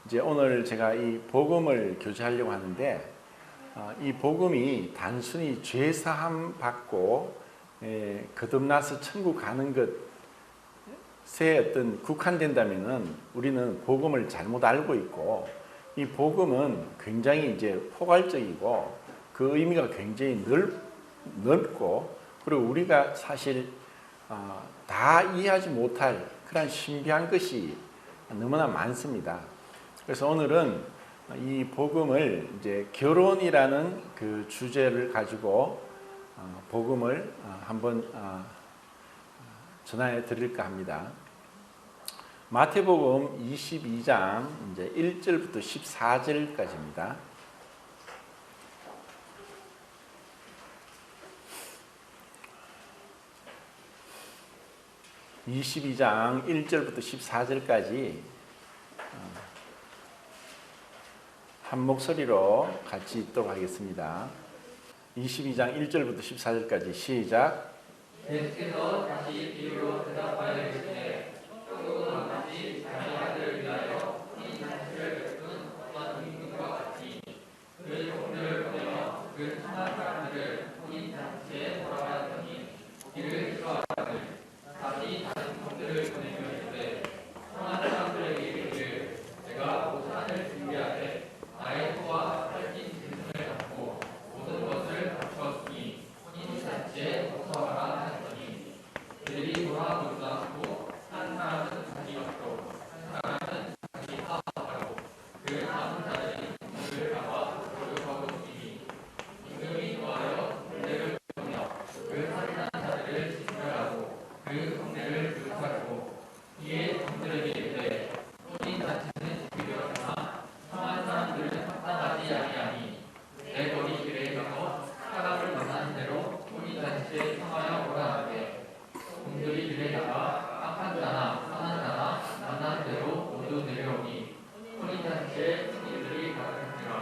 이제 오늘 제가 이 복음을 교제하려고 하는데, 이 복음이 단순히 죄 사함 받고 거듭나서 천국 가는 것에 어떤 국한된다면은 우리는 복음을 잘못 알고 있고, 이 복음은 굉장히 이제 포괄적이고 그 의미가 굉장히 넓고, 그리고 우리가 사실 다 이해하지 못할 그런 신비한 것이 너무나 많습니다. 그래서 오늘은 이 복음을 이제 결혼이라는 그 주제를 가지고 복음을 한번 전해 드릴까 합니다. 마태복음 22장 이제 1절부터 14절까지입니다. (22장) 1절부터 14절까지 한 목소리로 같이 읽도록 하겠습니다. 22장 1절부터 14절까지 시작. 예수께서 다시 비유로 대답하여 이르시되 천국은 마치 자기 아들을 위하여 이 잔치를 베푼 어떤 임금과 같이 그 종들을 보내어 그 청한 사람들을 이 잔치에 몰아가더니 이를 싫어하거늘 다시 다른 종들을 보내며 이르되 청한 사람들에게 이르기를 내가 오찬을 준비하되 나의 소와 살찐 짐승을 잡고 모든 것을 갖추었으니 이 잔치에 어서 와라 하였더니 그들이 돌아보지도 않고 한 사람은 자기 밭으로 한 사람은 자기 사업하러 그 남은 자들이 그를 잡아 교육하고 있으니 임금이 노하여 군대를 보내어 그 살인한 자들을 진멸하고 그 성내를 불사르고 이에 종들에게 이르되 혼인 잔치는 지키려니와 청한 사람들은 합당하지 아니하니 내 거리 길에 가서 사람을 만나는 대로 혼인 잔치에 청하여 오라 하되 종들이 길에 나가 악한 자나 선한 자나 만나는 대로 모두 내려오니 혼인 잔치에 손님들이 가득한지라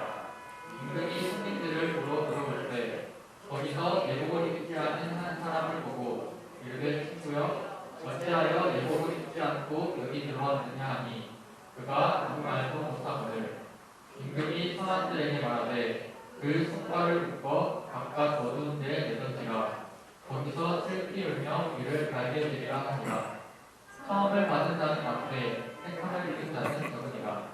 임금이 손님들을 보러 들어올 때 거기서 예복을 입지 않은 한 사람을 보고 이르되 친구여 어찌하여 예복을 입지 않고 여기 들어왔느냐 하니 그가 아무 말도 못하거늘 임금이 선원들에게 말하되 그 손발을 묶어 각각 어두운 데에 내던지라 거기서 슬피 울며 이를 갈게 되리라 하니라. 사함을 받은 자는 많되 택함을 입은 자는 적으니라.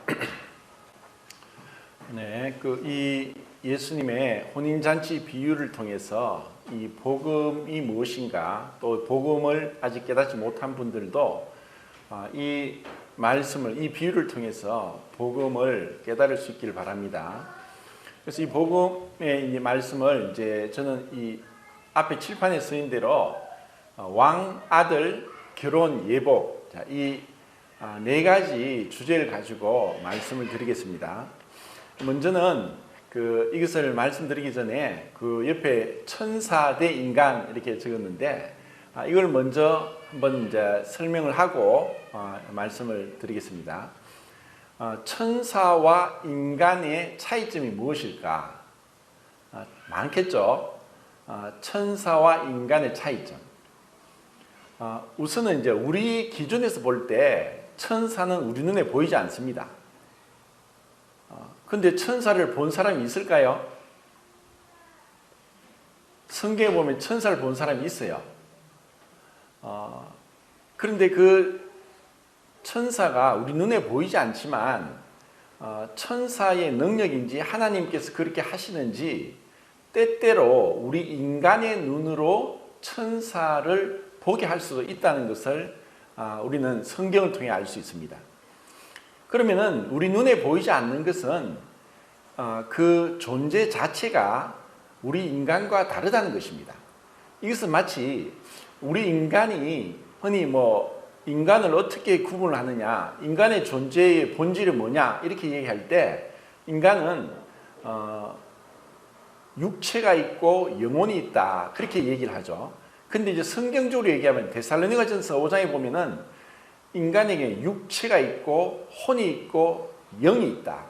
네, 이 예수님의 혼인잔치 비유를 통해서 이 복음이 무엇인가, 또 복음을 아직 깨닫지 못한 분들도 이 말씀을, 이 비유를 통해서 복음을 깨달을 수 있기를 바랍니다. 그래서 이 복음의 이 말씀을 이제 저는 이 앞에 칠판에 쓰인 대로 왕, 아들, 결혼, 예복, 이 네 가지 주제를 가지고 말씀을 드리겠습니다. 먼저는 이것을 말씀드리기 전에 그 옆에 천사 대 인간 이렇게 적었는데, 이걸 먼저 한번 이제 설명을 하고 말씀을 드리겠습니다. 천사와 인간의 차이점이 무엇일까? 많겠죠. 천사와 인간의 차이점. 우선은 이제 우리 기준에서 볼 때 천사는 우리 눈에 보이지 않습니다. 근데 천사를 본 사람이 있을까요? 성경에 보면 천사를 본 사람이 있어요. 그런데 그 천사가 우리 눈에 보이지 않지만 천사의 능력인지 하나님께서 그렇게 하시는지 때때로 우리 인간의 눈으로 천사를 보게 할 수도 있다는 것을 우리는 성경을 통해 알 수 있습니다. 그러면은 우리 눈에 보이지 않는 것은 그 존재 자체가 우리 인간과 다르다는 것입니다. 이것은 마치 우리 인간이 흔히 인간을 어떻게 구분을 하느냐, 인간의 존재의 본질이 뭐냐 이렇게 얘기할 때 인간은 육체가 있고 영혼이 있다 그렇게 얘기를 하죠. 근데 이제 성경적으로 얘기하면 데살로니가전서 5장에 보면은 인간에게 육체가 있고 혼이 있고 영이 있다.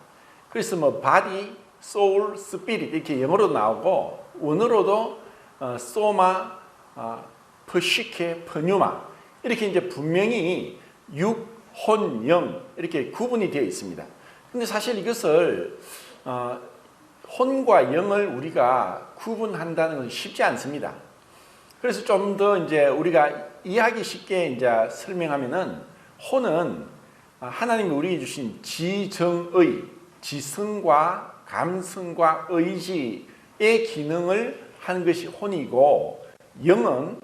그래서 body, soul, spirit 이렇게 영어로 나오고 원어로도 소마, 퍼시케, 퍼뉴마 이렇게 이제 분명히 육, 혼, 영 이렇게 구분이 되어 있습니다. 근데 사실 이것을 혼과 영을 우리가 구분한다는 것은 쉽지 않습니다. 그래서 좀 더 이제 우리가 이해하기 쉽게 이제 설명하면은 혼은 하나님이 우리에게 주신 지정의, 지성과 감성과 의지의 기능을 하는 것이 혼이고, 영은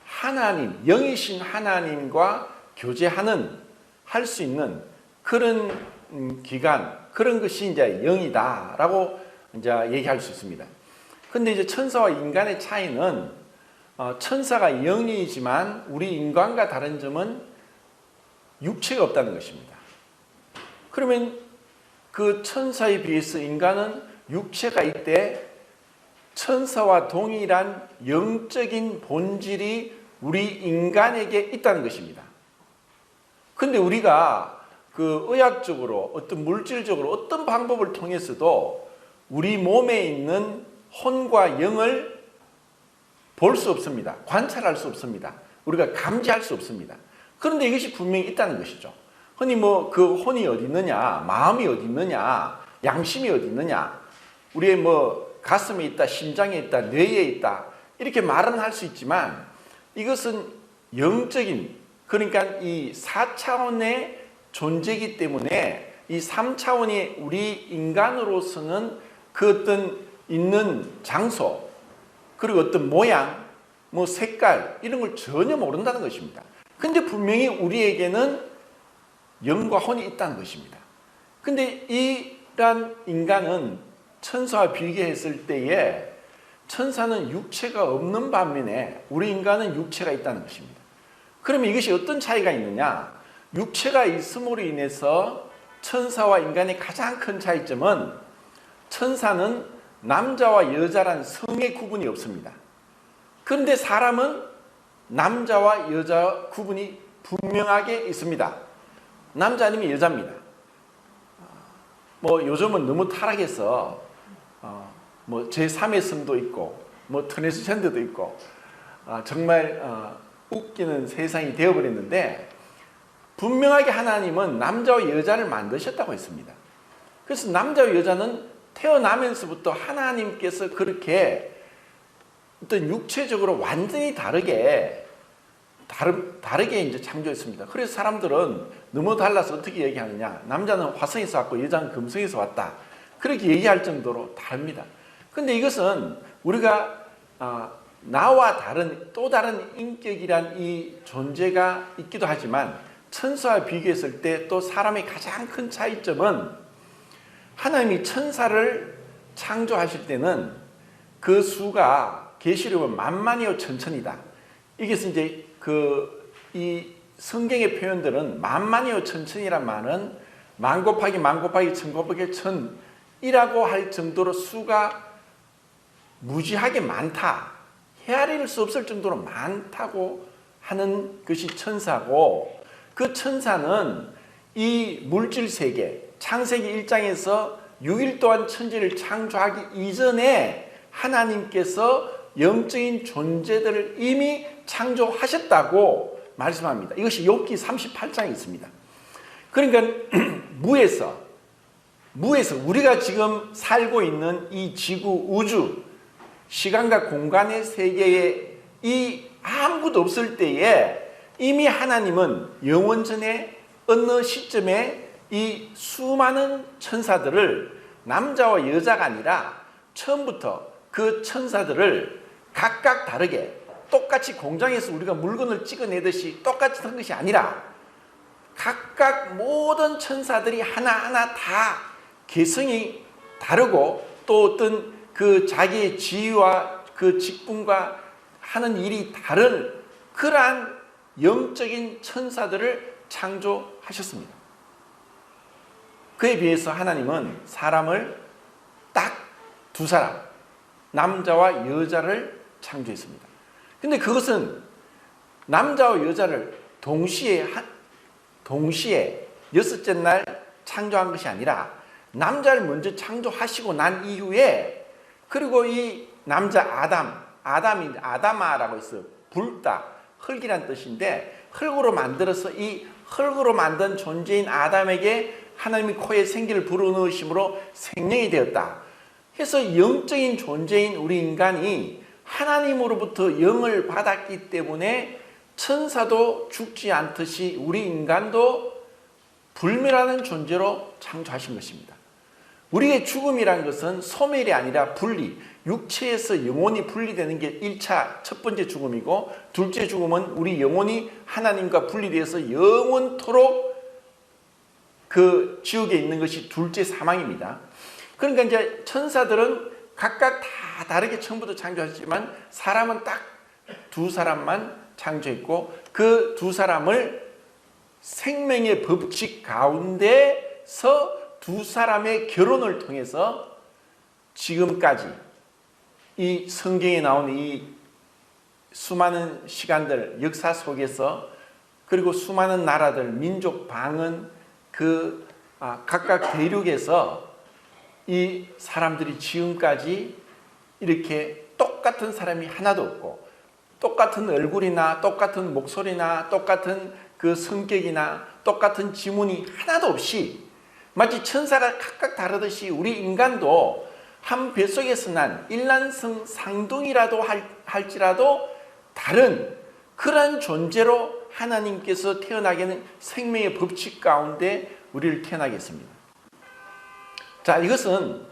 하나님, 영이신 하나님과 교제하는, 할 수 있는 그런 기간, 그런 것이 이제 영이다라고 이제 얘기할 수 있습니다. 근데 이제 천사와 인간의 차이는, 천사가 영이지만 우리 인간과 다른 점은 육체가 없다는 것입니다. 그러면 그 천사에 비해서 인간은 육체가 있대 천사와 동일한 영적인 본질이 우리 인간에게 있다는 것입니다. 근데 우리가 그 의학적으로 어떤 물질적으로 어떤 방법을 통해서도 우리 몸에 있는 혼과 영을 볼 수 없습니다. 관찰할 수 없습니다. 우리가 감지할 수 없습니다. 그런데 이것이 분명히 있다는 것이죠. 흔히 뭐 그 혼이 어디 있느냐, 마음이 어디 있느냐, 양심이 어디 있느냐, 우리의 뭐 가슴에 있다, 심장에 있다, 뇌에 있다, 이렇게 말은 할 수 있지만 이것은 영적인, 그러니까 이 4차원의 존재이기 때문에 이 3차원이 우리 인간으로서는 그 어떤 있는 장소, 그리고 어떤 모양, 뭐 색깔, 이런 걸 전혀 모른다는 것입니다. 근데 분명히 우리에게는 영과 혼이 있다는 것입니다. 근데 이러한 인간은 천사와 비교했을 때에 천사는 육체가 없는 반면에 우리 인간은 육체가 있다는 것입니다. 그러면 이것이 어떤 차이가 있느냐? 육체가 있음으로 인해서 천사와 인간의 가장 큰 차이점은, 천사는 남자와 여자란 성의 구분이 없습니다. 그런데 사람은 남자와 여자 구분이 분명하게 있습니다. 남자 아니면 여자입니다. 뭐 요즘은 너무 타락해서 뭐 제3의 성도 있고 뭐 트랜스젠더도 있고 정말 웃기는 세상이 되어버렸는데, 분명하게 하나님은 남자와 여자를 만드셨다고 했습니다. 그래서 남자와 여자는 태어나면서부터 하나님께서 그렇게 어떤 육체적으로 완전히 다르게 이제 창조했습니다. 그래서 사람들은 너무 달라서 어떻게 얘기하느냐, 남자는 화성에서 왔고 여자는 금성에서 왔다, 그렇게 얘기할 정도로 다릅니다. 근데 이것은 우리가 나와 다른 또 다른 인격이란 이 존재가 있기도 하지만, 천사와 비교했을 때 또 사람의 가장 큰 차이점은, 하나님이 천사를 창조하실 때는 그 수가 계시록은 만만이요 천천이다. 이것은 이제 이 성경의 표현들은 만만이요 천천이란 말은 만 곱하기 만 곱하기 천 곱하기 천이라고 할 정도로 수가 무지하게 많다, 헤아릴 수 없을 정도로 많다고 하는 것이 천사고, 그 천사는 이 물질 세계, 창세기 1장에서 6일 동안 천지를 창조하기 이전에 하나님께서 영적인 존재들을 이미 창조하셨다고 말씀합니다. 이것이 욥기 38장에 있습니다. 그러니까 무에서 우리가 지금 살고 있는 이 지구, 우주, 시간과 공간의 세계에 이 아무것도 없을 때에 이미 하나님은 영원전에 어느 시점에 이 수많은 천사들을 남자와 여자가 아니라 처음부터 그 천사들을 각각 다르게, 똑같이 공장에서 우리가 물건을 찍어내듯이 똑같이 한 것이 아니라 각각 모든 천사들이 하나하나 다 개성이 다르고 또 어떤 그 자기의 지위와 그 직분과 하는 일이 다른 그러한 영적인 천사들을 창조하셨습니다. 그에 비해서 하나님은 사람을 딱 두 사람, 남자와 여자를 창조했습니다. 근데 그것은 남자와 여자를 동시에 여섯째 날 창조한 것이 아니라, 남자를 먼저 창조하시고 난 이후에, 그리고 이 남자 아담이 아담아라고 해서 붉다, 흙이란 뜻인데, 흙으로 만들어서 이 흙으로 만든 존재인 아담에게 하나님의 코에 생기를 불어넣으심으로 생명이 되었다. 해서 영적인 존재인 우리 인간이 하나님으로부터 영을 받았기 때문에 천사도 죽지 않듯이 우리 인간도 불멸하는 존재로 창조하신 것입니다. 우리의 죽음이란 것은 소멸이 아니라 분리, 육체에서 영혼이 분리되는 게 1차 첫 번째 죽음이고, 둘째 죽음은 우리 영혼이 하나님과 분리되어서 영원토록 그 지옥에 있는 것이 둘째 사망입니다. 그러니까 이제 천사들은 각각 다 다르게 처음부터 창조하셨지만 사람은 딱 두 사람만 창조했고, 그 두 사람을 생명의 법칙 가운데서 두 사람의 결혼을 통해서 지금까지 이 성경에 나온 이 수많은 시간들, 역사 속에서, 그리고 수많은 나라들, 민족, 방언, 각각 대륙에서 이 사람들이 지금까지 이렇게 똑같은 사람이 하나도 없고, 똑같은 얼굴이나 똑같은 목소리나 똑같은 그 성격이나 똑같은 지문이 하나도 없이 마치 천사가 각각 다르듯이 우리 인간도 한 뱃속에서 난 일란성 상둥이라도 할지라도 다른 그러한 존재로 하나님께서 태어나게는 생명의 법칙 가운데 우리를 태어나게 했습니다. 자, 이것은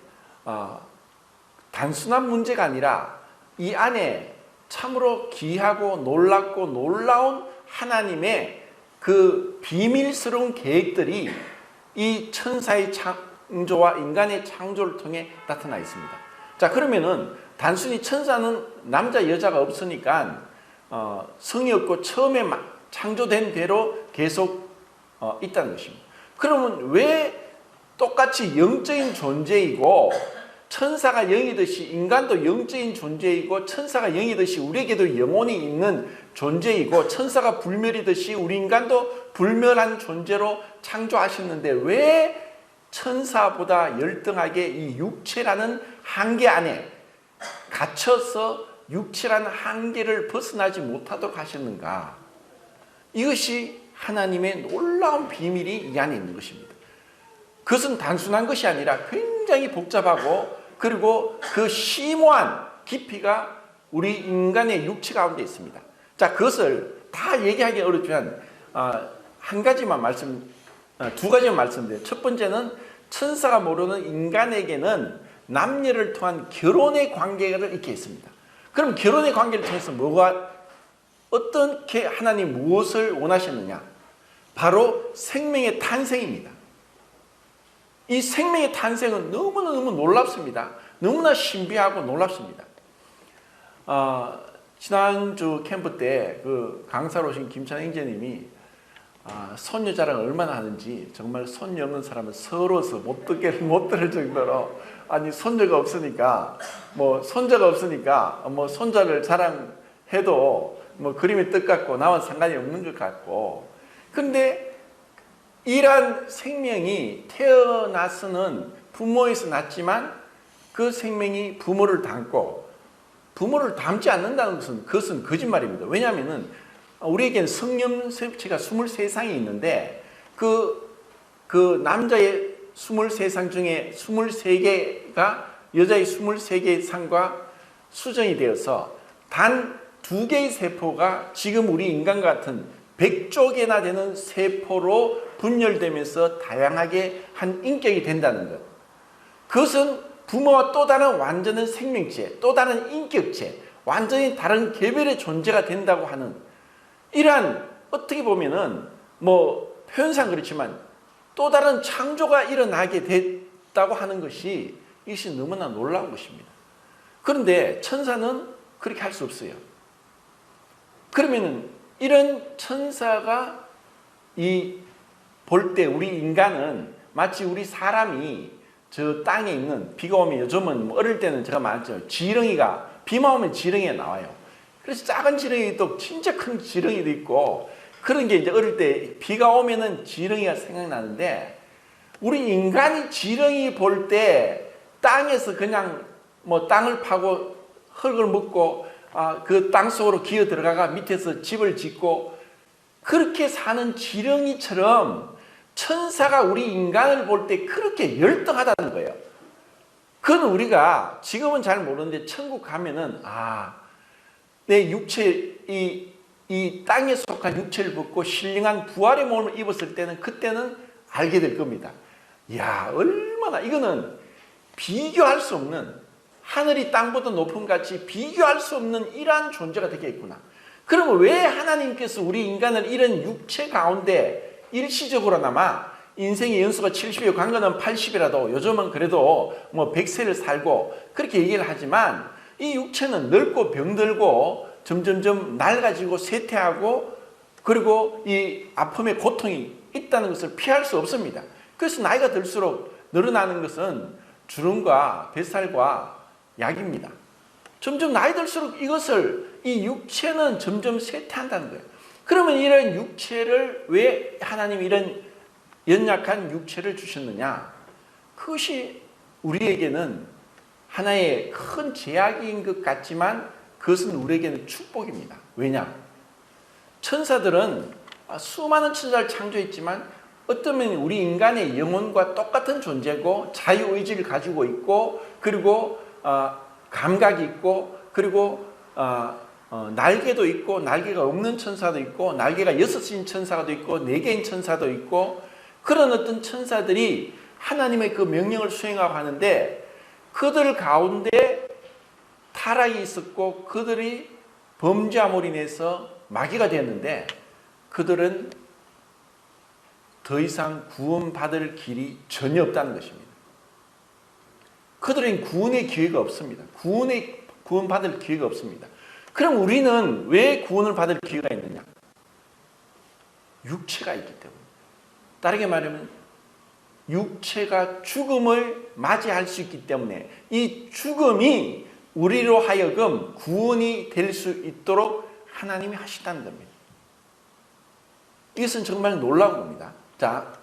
단순한 문제가 아니라 이 안에 참으로 귀하고 놀랍고 놀라운 하나님의 그 비밀스러운 계획들이 이 천사의 창조와 인간의 창조를 통해 나타나 있습니다. 자, 그러면은 단순히 천사는 남자 여자가 없으니까 성이 없고 처음에 창조된 대로 계속 있다는 것입니다. 그러면 왜 똑같이 영적인 존재이고 천사가 영이듯이 인간도 영적인 존재이고 천사가 영이듯이 우리에게도 영혼이 있는 존재이고 천사가 불멸이듯이 우리 인간도 불멸한 존재로 창조하셨는데 왜 천사보다 열등하게 이 육체라는 한계 안에 갇혀서 육체라는 한계를 벗어나지 못하도록 하셨는가? 이것이 하나님의 놀라운 비밀이 이 안에 있는 것입니다. 그것은 단순한 것이 아니라 굉장히 복잡하고 그리고 그 심오한 깊이가 우리 인간의 육체 가운데 있습니다. 자, 그것을 다 얘기하기 어렵지만 두 가지만 말씀드려요. 첫 번째는 천사가 모르는 인간에게는 남녀를 통한 결혼의 관계를 있게 했습니다. 그럼 결혼의 관계를 통해서 어떻게 하나님 무엇을 원하셨느냐? 바로 생명의 탄생입니다. 이 생명의 탄생은 너무너무 놀랍습니다. 너무나 신비하고 놀랍습니다. 지난주 캠프 때 그 강사로 오신 김찬 형제님이 손녀 자랑을 얼마나 하는지 정말 손녀 없는 사람은 서러워서 못 들을 정도로, 아니 손녀가 없으니까 손자가 없으니까 손자를 자랑해도 그림의 뜻 같고 나와 상관이 없는 것 같고, 그런데 이러한 생명이 태어나서는 부모에서 났지만 그 생명이 부모를 닮고 부모를 닮지 않는다는 것은 그것은 거짓말입니다. 왜냐하면 우리에게는 성염색체가 23상이 있는데 그 남자의 23상 중에 23개가 여자의 23개의 상과 수정이 되어서 단 2개의 세포가 지금 우리 인간 같은 100조 개나 되는 세포로 분열되면서 다양하게 한 인격이 된다는 것. 그것은 부모와 또 다른 완전한 생명체, 또 다른 인격체, 완전히 다른 개별의 존재가 된다고 하는 이러한, 어떻게 보면은 표현상 그렇지만 또 다른 창조가 일어나게 됐다고 하는 것이, 이것이 너무나 놀라운 것입니다. 그런데 천사는 그렇게 할 수 없어요. 그러면은 이런 천사가 볼 때 우리 인간은 마치 우리 사람이 저 땅에 있는, 비가 오면 요즘은 어릴 때는 제가 말했죠. 지렁이가, 비만 오면 지렁이가 나와요. 그래서 작은 지렁이도 진짜 큰 지렁이도 있고, 그런 게 이제 어릴 때 비가 오면은 지렁이가 생각나는데, 우리 인간이 지렁이 볼 때 땅에서 그냥 땅을 파고 흙을 먹고 그 땅 속으로 기어 들어가가 밑에서 집을 짓고 그렇게 사는 지렁이처럼 천사가 우리 인간을 볼 때 그렇게 열등하다는 거예요. 그건 우리가 지금은 잘 모르는데 천국 가면은 내 육체 이 땅에 속한 육체를 벗고 신령한 부활의 몸을 입었을 때는 그때는 알게 될 겁니다. 이야, 얼마나 이거는 비교할 수 없는, 하늘이 땅보다 높음 같이 비교할 수 없는 이러한 존재가 되겠구나. 그러면 왜 하나님께서 우리 인간을 이런 육체 가운데 일시적으로나마 인생의 연수가 70이고 강건은 80이라도 요즘은 그래도 뭐 100세를 살고 그렇게 얘기를 하지만 이 육체는 늙고 병들고 점점점 낡아지고 쇠퇴하고 그리고 이 아픔의 고통이 있다는 것을 피할 수 없습니다. 그래서 나이가 들수록 늘어나는 것은 주름과 뱃살과 약입니다. 점점 나이 들수록 이 육체는 점점 쇠퇴한다는 거예요. 그러면 이런 육체를 왜 하나님이 이런 연약한 육체를 주셨느냐? 그것이 우리에게는 하나의 큰 제약인 것 같지만 그것은 우리에게는 축복입니다. 왜냐? 천사들은 수많은 천사를 창조했지만 어쩌면 우리 인간의 영혼과 똑같은 존재고 자유의지를 가지고 있고 그리고 감각이 있고 그리고 날개도 있고 날개가 없는 천사도 있고 날개가 6개인 천사도 있고 4개인 천사도 있고 그런 어떤 천사들이 하나님의 그 명령을 수행하고 하는데 그들 가운데 타락이 있었고 그들이 범죄함으로 인해서 마귀가 되었는데 그들은 더 이상 구원받을 길이 전혀 없다는 것입니다. 그들은 구원의 기회가 없습니다. 구원받을 기회가 없습니다. 그럼 우리는 왜 구원을 받을 기회가 있느냐? 육체가 있기 때문에. 다르게 말하면 육체가 죽음을 맞이할 수 있기 때문에 이 죽음이 우리로 하여금 구원이 될 수 있도록 하나님이 하신다는 겁니다. 이것은 정말 놀라운 겁니다. 자,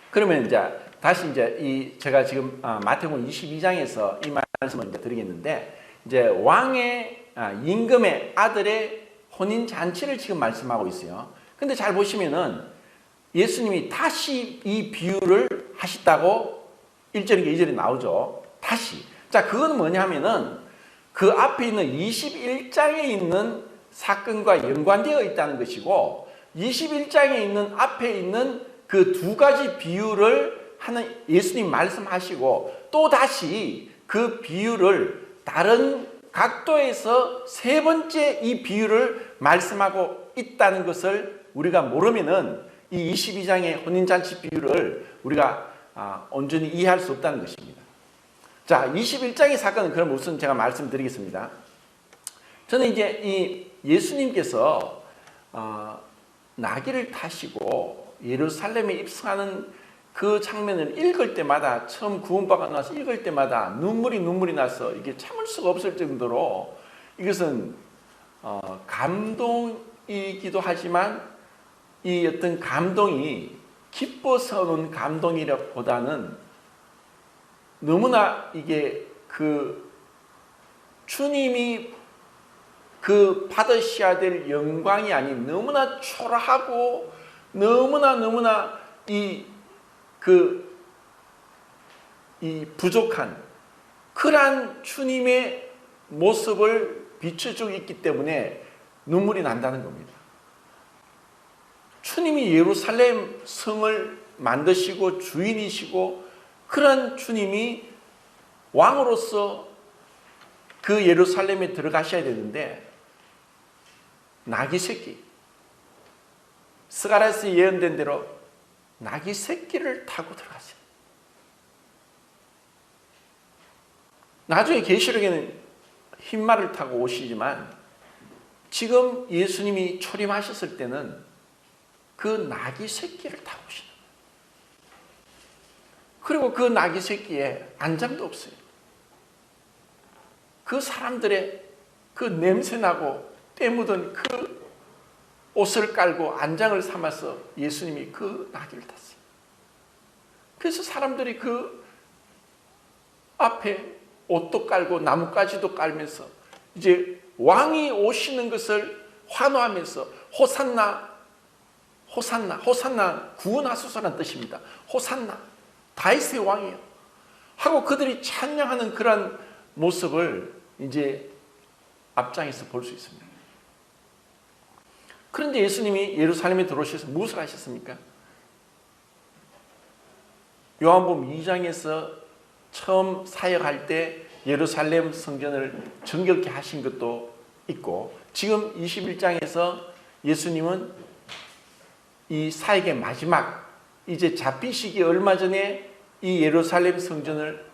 그러면 이제 다시 이제 제가 지금 마태복음 22장에서 이 말씀을 이제 드리겠는데 이제 왕의 임금의 아들의 혼인 잔치를 지금 말씀하고 있어요. 근데 잘 보시면은 예수님이 다시 이 비유를 하셨다고 1절인가 2절에 나오죠. 다시. 자, 그건 뭐냐면은 그 앞에 있는 21장에 있는 사건과 연관되어 있다는 것이고 21장에 있는 앞에 있는 그 두 가지 비유를 하는 예수님 말씀하시고 또 다시 그 비유를 다른 각도에서 세 번째 이 비유를 말씀하고 있다는 것을 우리가 모르면은 이 22장의 혼인잔치 비유를 우리가 온전히 이해할 수 없다는 것입니다. 자, 21장의 사건은 그럼 우선 제가 말씀드리겠습니다. 저는 이제 이 예수님께서 나귀를 타시고 예루살렘에 입성하는 그 장면을 읽을 때마다 처음 구원받고 나서 읽을 때마다 눈물이 나서 이게 참을 수가 없을 정도로 이것은 감동이기도 하지만 이 어떤 감동이 기뻐서 오는 감동이라보다는 너무나 이게 그 주님이 그 받으셔야 될 영광이 아닌 너무나 초라하고 너무나 이 부족한 그러한 주님의 모습을 비춰주고 있기 때문에 눈물이 난다는 겁니다. 주님이 예루살렘 성을 만드시고 주인이시고 그런 주님이 왕으로서 그 예루살렘에 들어가셔야 되는데 나귀 새끼, 스가랴서에 예언된 대로 나귀 새끼를 타고 들어갔어요. 나중에 계시록에는 흰말을 타고 오시지만 지금 예수님이 초림하셨을 때는 그 나귀 새끼를 타고 오시는 거예요. 그리고 그 나귀 새끼에 안장도 없어요. 그 사람들의 그 냄새나고 때 묻은 그 옷을 깔고 안장을 삼아서 예수님이 그 나귀를 탔어요. 그래서 사람들이 그 앞에 옷도 깔고 나뭇가지도 깔면서 이제 왕이 오시는 것을 환호하면서 호산나 호산나, 호산나 구원하소서라는 뜻입니다. 호산나, 다윗의 왕이요 하고 그들이 찬양하는 그런 모습을 이제 앞장에서 볼 수 있습니다. 그런데 예수님이 예루살렘에 들어오셔서 무엇을 하셨습니까? 요한복음 2장에서 처음 사역할 때 예루살렘 성전을 정결케 하신 것도 있고, 지금 21장에서 예수님은 이 사역의 마지막, 이제 잡히시기 얼마 전에 이 예루살렘 성전을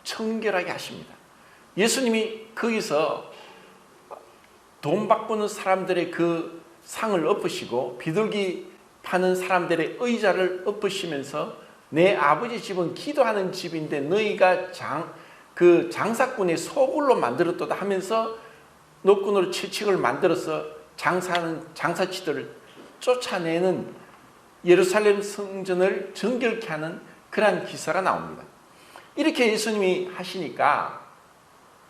청결하게 하십니다. 예수님이 거기서 돈 바꾸는 사람들의 그 상을 엎으시고 비둘기 파는 사람들의 의자를 엎으시면서 내 아버지 집은 기도하는 집인데 너희가 장사꾼의 소굴로 만들었도다 하면서 노끈으로 채찍을 만들어서 장사하는 장사치들을 쫓아내는 예루살렘 성전을 정결케 하는 그러한 기사가 나옵니다. 이렇게 예수님이 하시니까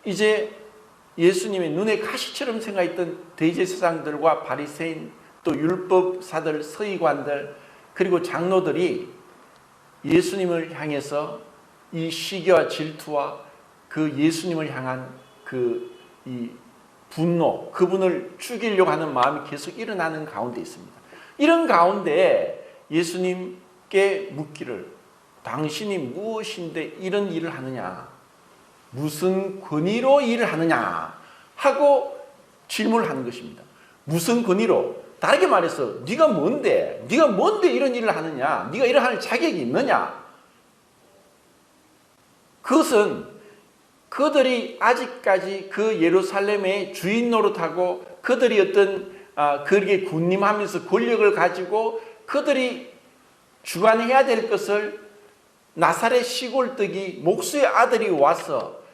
이제 예수님의 눈에 가시처럼 생각했던 대제사장들과 바리새인, 또 율법사들, 서기관들, 그리고 장로들이 예수님을 향해서 이 시기와 질투와 그 예수님을 향한 이 분노, 그분을 죽이려고 하는 마음이 계속 일어나는 가운데 있습니다. 이런 가운데 예수님께 묻기를, 당신이 무엇인데 이런 일을 하느냐, 무슨 권위로 일을 하느냐 하고 질문을 하는 것입니다. 무슨 권위로? 다르게 말해서 네가 뭔데 이런 일을 하느냐, 네가 이런 할 자격이 있느냐. 그것은 그들이 아직까지 그 예루살렘의 주인 노릇하고 그들이 그에게 군림하면서 권력을 가지고 그들이 주관해야 될 것을 나사렛 시골뜨기 목수의 아들이 와서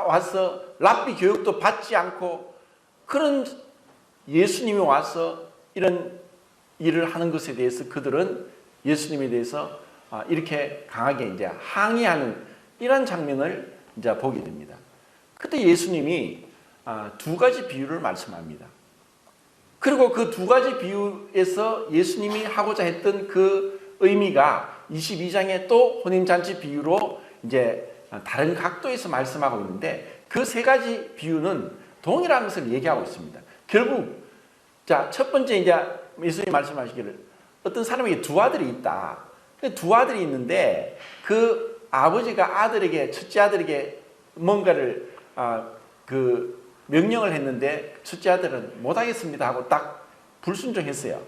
와서 랍비 교육도 받지 않고 그런 예수님이 와서 이런 일을 하는 것에 대해서 그들은 예수님에 대해서 이렇게 강하게 이제 항의하는 이런 장면을 이제 보게 됩니다. 그때 예수님이 두 가지 비유를 말씀합니다. 그리고 그 두 가지 비유에서 예수님이 하고자 했던 그 의미가 22장에 또 혼인잔치 비유로 이제 다른 각도에서 말씀하고 있는데, 그 세 가지 비유는 동일한 것을 얘기하고 있습니다. 결국 첫 번째 이제 예수님 말씀하시기를 어떤 사람에게 두 아들이 있다. 두 아들이 있는데 그 아버지가 첫째 아들에게 뭔가를 명령을 했는데 첫째 아들은 못하겠습니다 하고 딱 불순종했어요.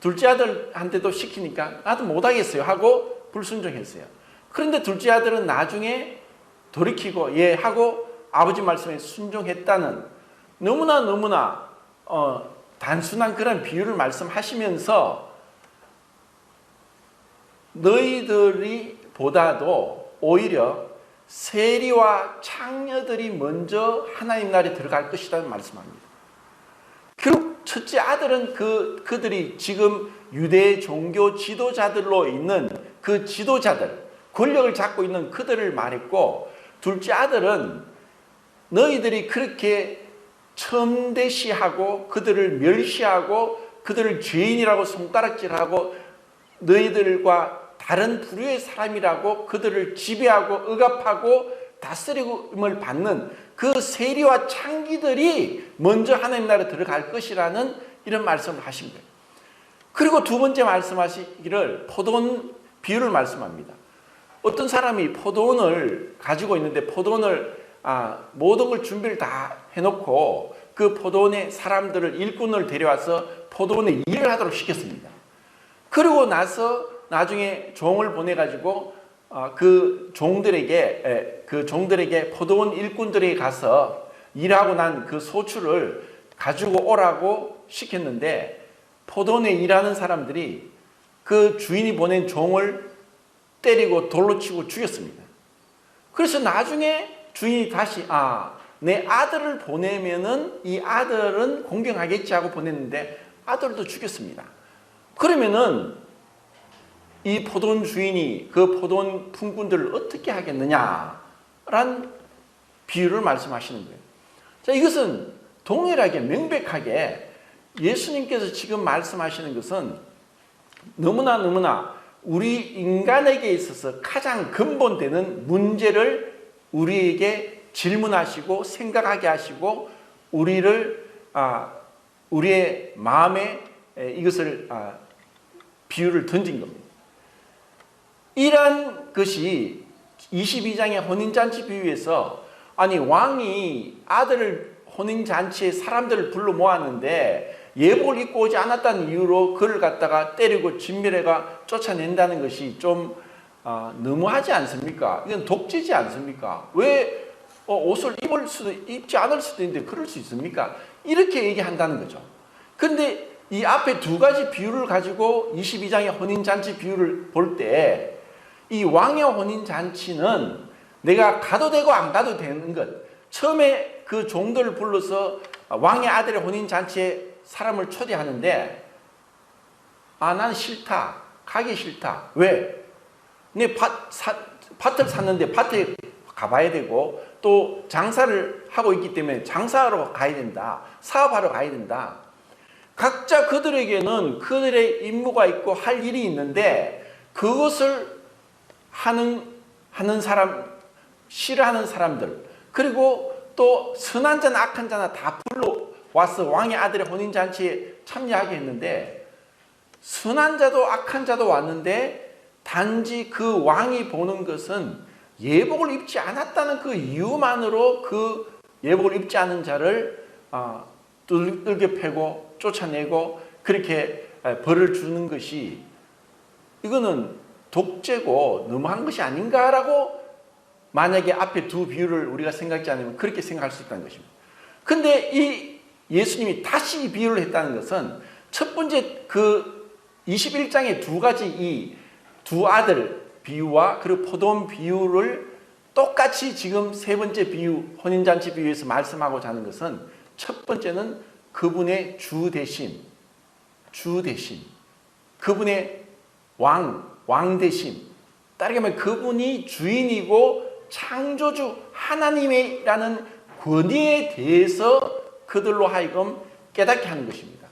둘째 아들한테도 시키니까 나도 못하겠어요 하고 불순종했어요. 그런데 둘째 아들은 나중에 돌이키고 하고 아버지 말씀에 순종했다는 너무나 단순한 그런 비유를 말씀하시면서 너희들이 보다도 오히려 세리와 창녀들이 먼저 하나님 나라에 들어갈 것이라는 말씀합니다. 결국 첫째 아들은 그들이 지금 유대 종교 지도자들로 있는 그 지도자들, 권력을 잡고 있는 그들을 말했고, 둘째 아들은 너희들이 그렇게 첨대시하고 그들을 멸시하고 그들을 죄인이라고 손가락질하고 너희들과 다른 부류의 사람이라고 그들을 지배하고 억압하고 다스림을 받는 그 세리와 창기들이 먼저 하나님 나라에 들어갈 것이라는 이런 말씀을 하신 거예요. 그리고 두 번째 말씀하시기를 포도원 비유를 말씀합니다. 어떤 사람이 포도원을 가지고 있는데 포도원을 모든 걸 준비를 다 해놓고 그 포도원에 사람들을 일꾼을 데려와서 포도원에 일을 하도록 시켰습니다. 그리고 나서 나중에 종을 보내가지고 그 종들에게 포도원 일꾼들에게 가서 일하고 난 그 소출을 가지고 오라고 시켰는데, 포도원에 일하는 사람들이 그 주인이 보낸 종을 때리고 돌로 치고 죽였습니다. 그래서 나중에 주인이 다시 내 아들을 보내면은 이 아들은 공경하겠지 하고 보냈는데 아들도 죽였습니다. 그러면은 이 포도원 주인이 그 포도원 품꾼들을 어떻게 하겠느냐라는 비유를 말씀하시는 거예요. 자, 이것은 동일하게 명백하게 예수님께서 지금 말씀하시는 것은 너무나 우리 인간에게 있어서 가장 근본되는 문제를 우리에게 질문하시고 생각하게 하시고 우리의 마음에 이것을 비유를 던진 겁니다. 이러한 것이 22장의 혼인잔치 비유에서 아니 왕이 아들을 혼인잔치에 사람들을 불러 모았는데 예복을 입고 오지 않았다는 이유로 그를 갖다가 때리고 진멸해가 쫓아낸다는 것이 좀 너무하지 않습니까? 이건 독재지 않습니까? 왜 옷을 입지 않을 수도 있는데 그럴 수 있습니까? 이렇게 얘기한다는 거죠. 그런데 이 앞에 두 가지 비유를 가지고 22장의 혼인잔치 비유를 볼 때 이 왕의 혼인잔치는 내가 가도 되고 안 가도 되는 것. 처음에 그 종들을 불러서 왕의 아들의 혼인잔치에 사람을 초대하는데 나는 싫다. 가기 싫다. 왜? 내 밭을 샀는데 밭에 가봐야 되고 또 장사를 하고 있기 때문에 장사하러 가야 된다. 사업하러 가야 된다. 각자 그들에게는 그들의 임무가 있고 할 일이 있는데 그것을 하는 사람, 싫어하는 사람들, 그리고 또 선한 자나 악한 자나 다 불러와서 왕의 아들의 혼인잔치에 참여하게 했는데 선한 자도 악한 자도 왔는데 단지 그 왕이 보는 것은 예복을 입지 않았다는 그 이유만으로 그 예복을 입지 않은 자를 뚫게 패고 쫓아내고 그렇게 벌을 주는 것이 이거는 독재고 너무한 것이 아닌가라고 만약에 앞에 두 비유를 우리가 생각지 않으면 그렇게 생각할 수 있다는 것입니다. 근데 이 예수님이 다시 이 비유를 했다는 것은 첫 번째 그 21장의 두 가지 이 두 아들 비유와 그리고 포도원 비유를 똑같이 지금 세 번째 비유, 혼인잔치 비유에서 말씀하고자 하는 것은 첫 번째는 그분의 주 대심, 그분의 왕 대심, 다르게 말하면 그분이 주인이고 창조주 하나님이라는 권위에 대해서 그들로 하여금 깨닫게 하는 것입니다.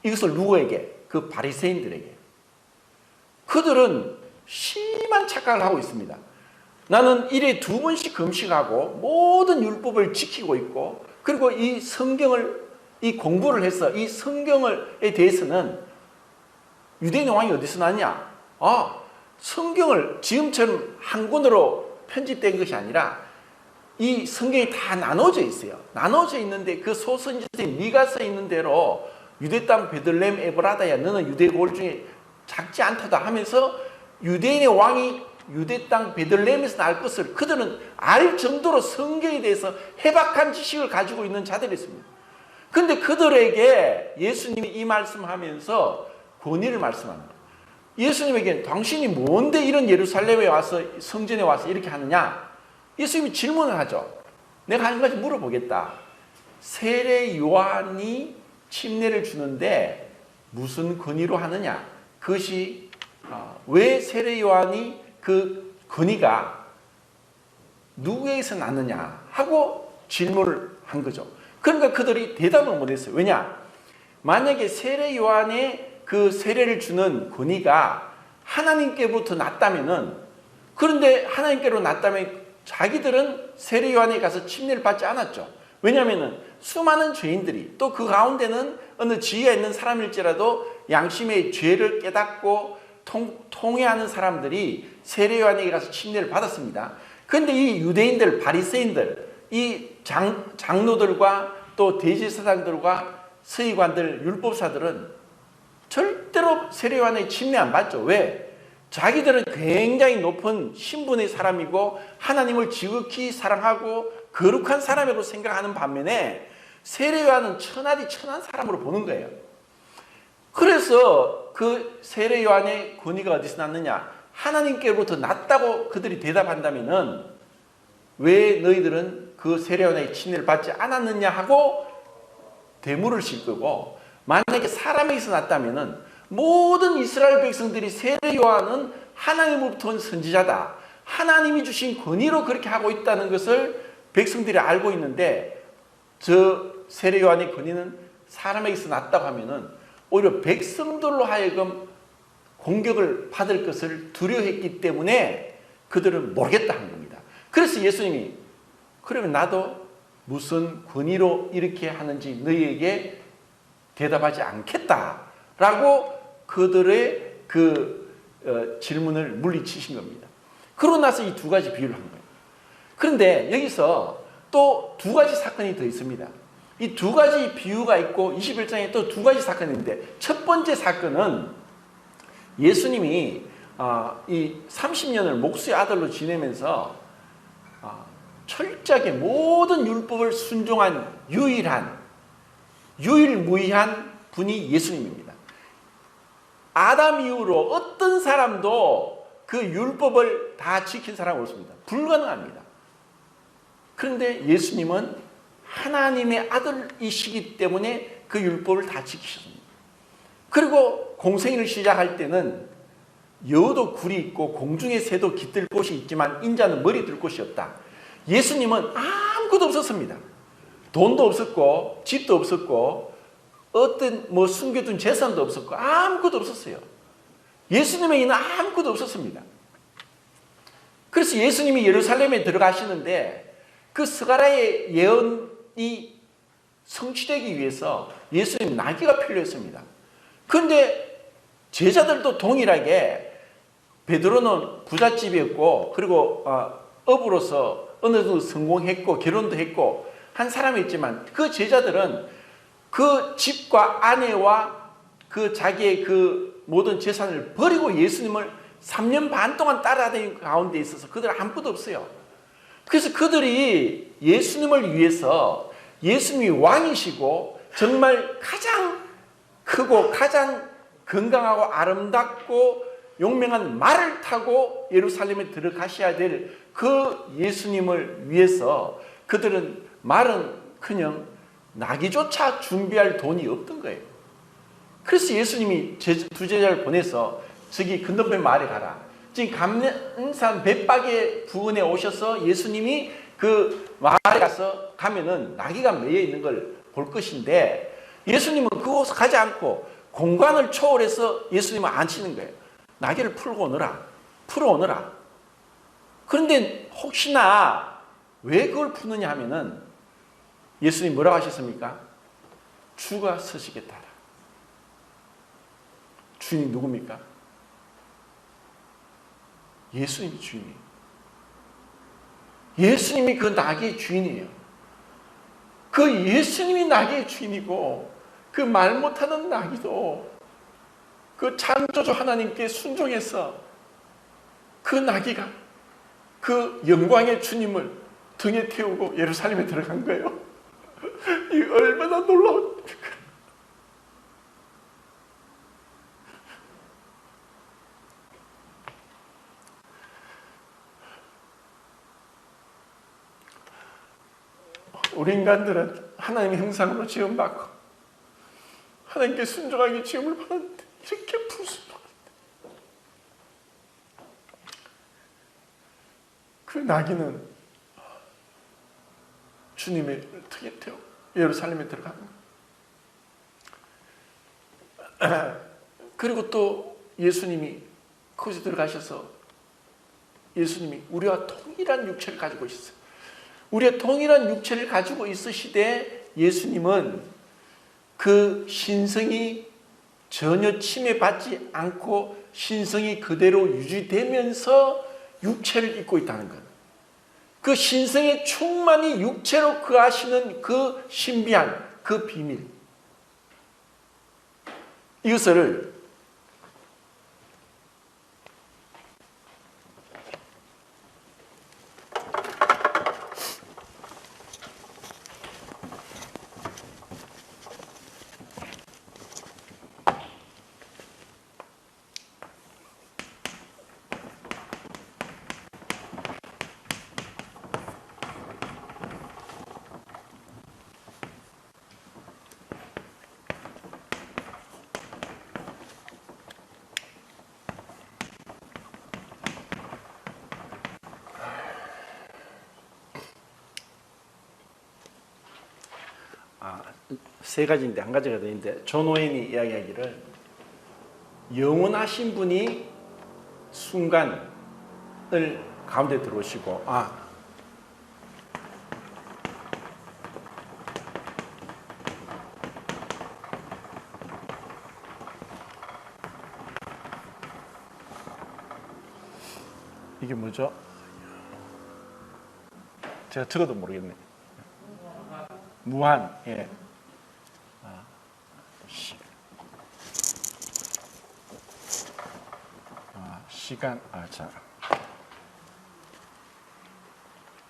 이것을 누구에게? 그 바리새인들에게. 그들은 심한 착각을 하고 있습니다. 나는 일에 2번씩 금식하고 모든 율법을 지키고 있고 그리고 이 성경을 이 공부를 해서 이 성경에 대해서는 유대인의 왕이 어디서 났냐? 성경을 지금처럼 한 권으로 편집된 것이 아니라 이 성경이 다 나눠져 있어요. 나눠져 있는데 그 소선지서에 네가 써 있는 대로 유대 땅 베들레헴 에브라다야 너는 유대 고을 중에 작지 않다다 하면서 유대인의 왕이 유대 땅 베들레헴에서 날 것을 그들은 알 정도로 성경에 대해서 해박한 지식을 가지고 있는 자들이었습니다. 그런데 그들에게 예수님이 이 말씀하면서 권위를 말씀합니다. 예수님에게 당신이 뭔데 이런 예루살렘에 와서 성전에 와서 이렇게 하느냐? 예수님이 질문을 하죠. 내가 한 가지 물어보겠다. 세례 요한이 침례를 주는데 무슨 권위로 하느냐? 그것이 왜 세례 요한이 그 권위가 누구에게서 났느냐 하고 질문을 한 거죠. 그러니까 그들이 대답을 못했어요. 왜냐? 만약에 세례 요한의 그 세례를 주는 권위가 하나님께부터 났다면은 그런데 하나님께로 났다면 자기들은 세례 요한에 가서 침례를 받지 않았죠. 왜냐하면은 수많은 죄인들이 또 그 가운데는 어느 지위에 있는 사람일지라도 양심의 죄를 깨닫고 통회하는 사람들이 세례 요한에게 가서 침례를 받았습니다. 그런데 이 유대인들, 바리새인들, 이 장로들과 또 대제사장들과 서기관들, 율법사들은 절대로 세례 요한에게 침례 안 받죠. 왜? 자기들은 굉장히 높은 신분의 사람이고 하나님을 지극히 사랑하고 거룩한 사람이라고 생각하는 반면에 세례 요한은 천하디 천한 사람으로 보는 거예요. 그래서 그 세례 요한의 권위가 어디서 났느냐? 하나님께로부터 났다고 그들이 대답한다면은 왜 너희들은 그 세례 요한의 침례를 받지 않았느냐 하고 대물을 실 거고, 만약에 사람에게서 났다면은 모든 이스라엘 백성들이 세례 요한은 하나님으로부터 온 선지자다, 하나님이 주신 권위로 그렇게 하고 있다는 것을 백성들이 알고 있는데 저 세례 요한의 권위는 사람에게서 났다고 하면은 오히려 백성들로 하여금 공격을 받을 것을 두려워했기 때문에 그들은 모르겠다 한 겁니다. 그래서 예수님이 그러면 나도 무슨 권위로 이렇게 하는지 너희에게 대답하지 않겠다라고 그들의 질문을 물리치신 겁니다. 그러고 나서 이 두 가지 비유를 한 거예요. 그런데 여기서 또 두 가지 사건이 더 있습니다. 이 두 가지 비유가 있고 21장에 또 두 가지 사건이 있는데 첫 번째 사건은 예수님이 이 30년을 목수의 아들로 지내면서 철저하게 모든 율법을 순종한 유일무이한 분이 예수님입니다. 아담 이후로 어떤 사람도 그 율법을 다 지킨 사람은 없습니다. 불가능합니다. 그런데 예수님은 하나님의 아들이시기 때문에 그 율법을 다 지키셨습니다. 그리고 공생애를 시작할 때는 여우도 굴이 있고 공중의 새도 깃들 곳이 있지만 인자는 머리 들 곳이 없다. 예수님은 아무것도 없었습니다. 돈도 없었고 집도 없었고 어떤 숨겨둔 재산도 없었고 아무것도 없었어요. 예수님에게는 아무것도 없었습니다. 그래서 예수님이 예루살렘에 들어가시는데 그 스가랴의 예언이 성취되기 위해서 예수님 나귀가 필요했습니다. 그런데 제자들도 동일하게 베드로는 부잣집이었고 그리고 업으로서 어느 정도 성공했고 결혼도 했고 한 사람이었지만 그 제자들은 그 집과 아내와 그 자기의 그 모든 재산을 버리고 예수님을 3년 반 동안 따라다니는 가운데 있어서 그들 아무것도 없어요. 그래서 그들이 예수님을 위해서 예수님이 왕이시고 정말 가장 크고 가장 건강하고 아름답고 용맹한 말을 타고 예루살렘에 들어가셔야 될 그 예수님을 위해서 그들은 말은커녕 나귀조차 준비할 돈이 없던 거예요. 그래서 예수님이 두 제자를 보내서 저기 건너편 마을에 가라. 지금 감람산 벳박의 부근에 오셔서 예수님이 그 마을에 가면은 나귀가 매여 있는 걸 볼 것인데 예수님은 그곳에 가지 않고 공간을 초월해서 예수님을 앉히는 거예요. 나귀를 풀어오너라. 그런데 혹시나 왜 그걸 푸느냐 하면은 예수님 뭐라고 하셨습니까? 주가 서시겠다. 주인이 누굽니까? 예수님이 주인이에요. 예수님이 그 나귀의 주인이에요. 그 예수님이 나귀의 주인이고 그 말 못하는 나귀도 그 창조주 하나님께 순종해서 그 나귀가 그 영광의 주님을 등에 태우고 예루살렘에 들어간 거예요. 이 얼마나 놀라운 우리 인간들은 하나님의 형상으로 지음받고 하나님께 순종하기 지음을 받았는데 이렇게 불순종한데 그 나귀는 주님의 등에 태워 예루살렘에 들어가는 거예요. 그리고 또 예수님이 거기서 들어가셔서 예수님이 우리와 동일한 육체를 가지고 있어요. 우리의 동일한 육체를 가지고 있으시되 예수님은 그 신성이 전혀 침해받지 않고 신성이 그대로 유지되면서 육체를 입고 있다는 것. 그 신성의 충만히 육체로 거하시는 그 신비한 그 비밀. 이것을 세 가지인데 한 가지가 더 있는데 존 오웬이 이야기하기를 영원하신 분이 순간을 가운데 들어오시고 이게 뭐죠? 제가 적어도 모르겠네. 무한. 예. 시간. 자.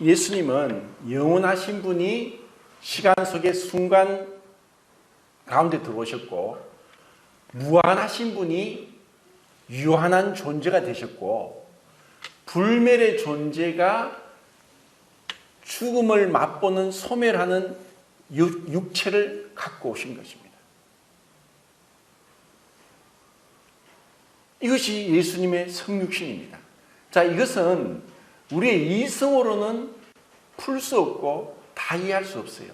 예수님은 영원하신 분이 시간 속의 순간 가운데 들어오셨고 무한하신 분이 유한한 존재가 되셨고 불멸의 존재가 죽음을 맛보는 소멸하는 육체를 갖고 오신 것입니다. 이것이 예수님의 성육신입니다. 자, 이것은 우리의 이성으로는 풀 수 없고 다 이해할 수 없어요.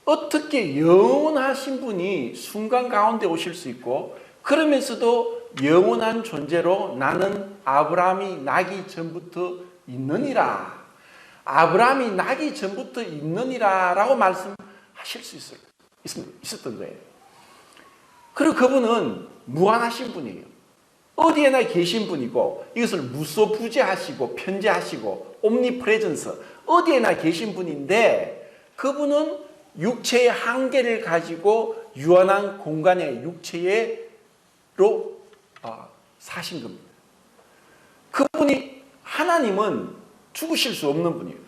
어떻게 영원하신 분이 순간 가운데 오실 수 있고 그러면서도 영원한 존재로 나는 아브라함이 나기 전부터 있느니라. 아브라함이 나기 전부터 있느니라 라고 말씀하실 수 있었던 거예요. 그리고 그분은 무한하신 분이에요. 어디에나 계신 분이고 이것을 무소부재하시고 편재하시고 옴니프레전스 어디에나 계신 분인데 그분은 육체의 한계를 가지고 유한한 공간의 육체로 사신 겁니다. 그분이 하나님은 죽으실 수 없는 분이에요.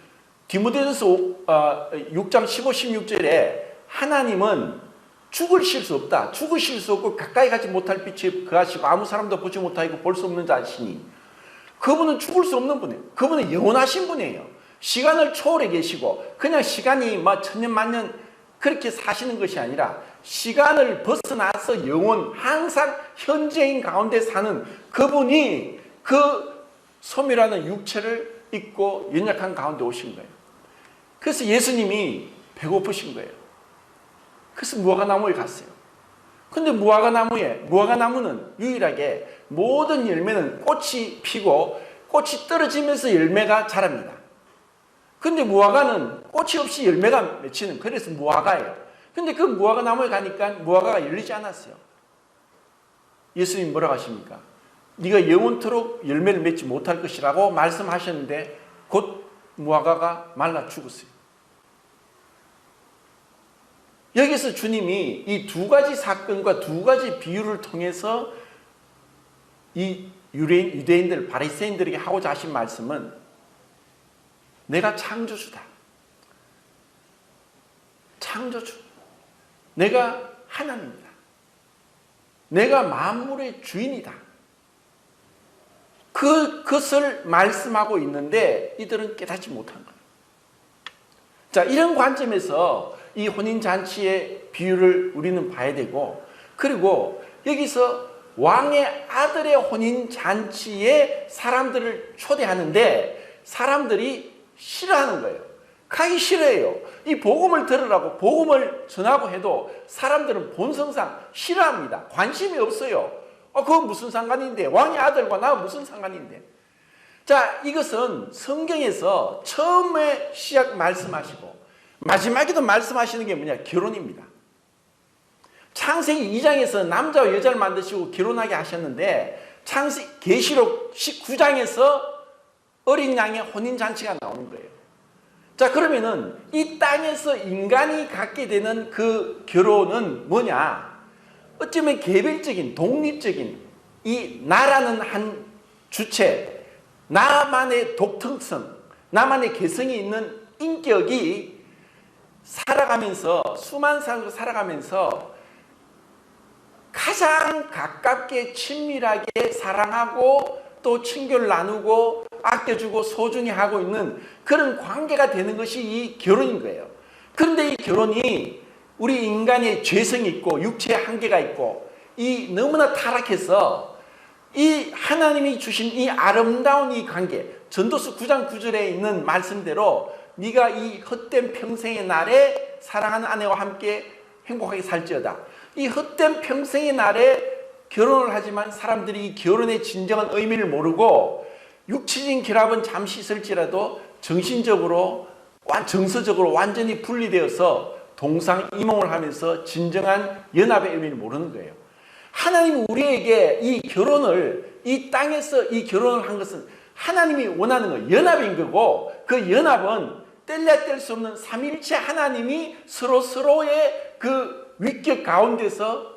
디모데전서 6장 15, 16절에 하나님은 죽으실 수 없다. 죽으실 수 없고 가까이 가지 못할 빛에 거하시고 아무 사람도 보지 못하고 볼 수 없는 자시니 그분은 죽을 수 없는 분이에요. 그분은 영원하신 분이에요. 시간을 초월해 계시고 그냥 시간이 천년 만년 그렇게 사시는 것이 아니라 시간을 벗어나서 영원 항상 현재인 가운데 사는 그분이 그 소멸하는 육체를 입고 연약한 가운데 오신 거예요. 그래서 예수님이 배고프신 거예요. 그래서 무화과나무에 갔어요. 근데 무화과나무는 유일하게 모든 열매는 꽃이 피고 꽃이 떨어지면서 열매가 자랍니다. 근데 무화과는 꽃이 없이 열매가 맺히는 그래서 무화과예요. 근데 그 무화과나무에 가니까 무화과가 열리지 않았어요. 예수님 뭐라고 하십니까? 네가 영원토록 열매를 맺지 못할 것이라고 말씀하셨는데 곧 무화과가 말라 죽었어요. 여기서 주님이 이 두 가지 사건과 두 가지 비유를 통해서 이 유대인들, 바리새인들에게 하고자 하신 말씀은 내가 창조주다. 창조주. 내가 하나님이다. 내가 만물의 주인이다. 그것을 말씀하고 있는데 이들은 깨닫지 못한 거예요. 자, 이런 관점에서 이 혼인잔치의 비유를 우리는 봐야 되고 그리고 여기서 왕의 아들의 혼인잔치에 사람들을 초대하는데 사람들이 싫어하는 거예요. 가기 싫어해요. 이 복음을 들으라고 복음을 전하고 해도 사람들은 본성상 싫어합니다. 관심이 없어요. 그건 무슨 상관인데 왕의 아들과 나 무슨 상관인데. 자, 이것은 성경에서 처음에 시작 말씀하시고 마지막에도 말씀하시는 게 뭐냐? 결혼입니다. 창세기 2장에서 남자와 여자를 만드시고 결혼하게 하셨는데 계시록 19장에서 어린 양의 혼인잔치가 나오는 거예요. 자, 그러면은 이 땅에서 인간이 갖게 되는 그 결혼은 뭐냐? 어쩌면 개별적인 독립적인 이 나라는 한 주체, 나만의 독특성, 나만의 개성이 있는 인격이 살아가면서 수많은 사람들 살아가면서 가장 가깝게 친밀하게 사랑하고 또 친교를 나누고 아껴주고 소중히 하고 있는 그런 관계가 되는 것이 이 결혼인 거예요. 그런데 이 결혼이 우리 인간의 죄성이 있고 육체의 한계가 있고 이 너무나 타락해서 이 하나님이 주신 이 아름다운 이 관계 전도서 9장 9절에 있는 말씀대로 네가 이 헛된 평생의 날에 사랑하는 아내와 함께 행복하게 살지어다. 이 헛된 평생의 날에 결혼을 하지만 사람들이 이 결혼의 진정한 의미를 모르고 육체적인 결합은 잠시 있을지라도 정신적으로 정서적으로 완전히 분리되어서 동상이몽을 하면서 진정한 연합의 의미를 모르는 거예요. 하나님이 우리에게 이 결혼을 이 땅에서 이 결혼을 한 것은 하나님이 원하는 거예요. 연합인 거고 그 연합은 뗄래야 뗄 수 없는 삼위일체 하나님이 서로의 그 위격 가운데서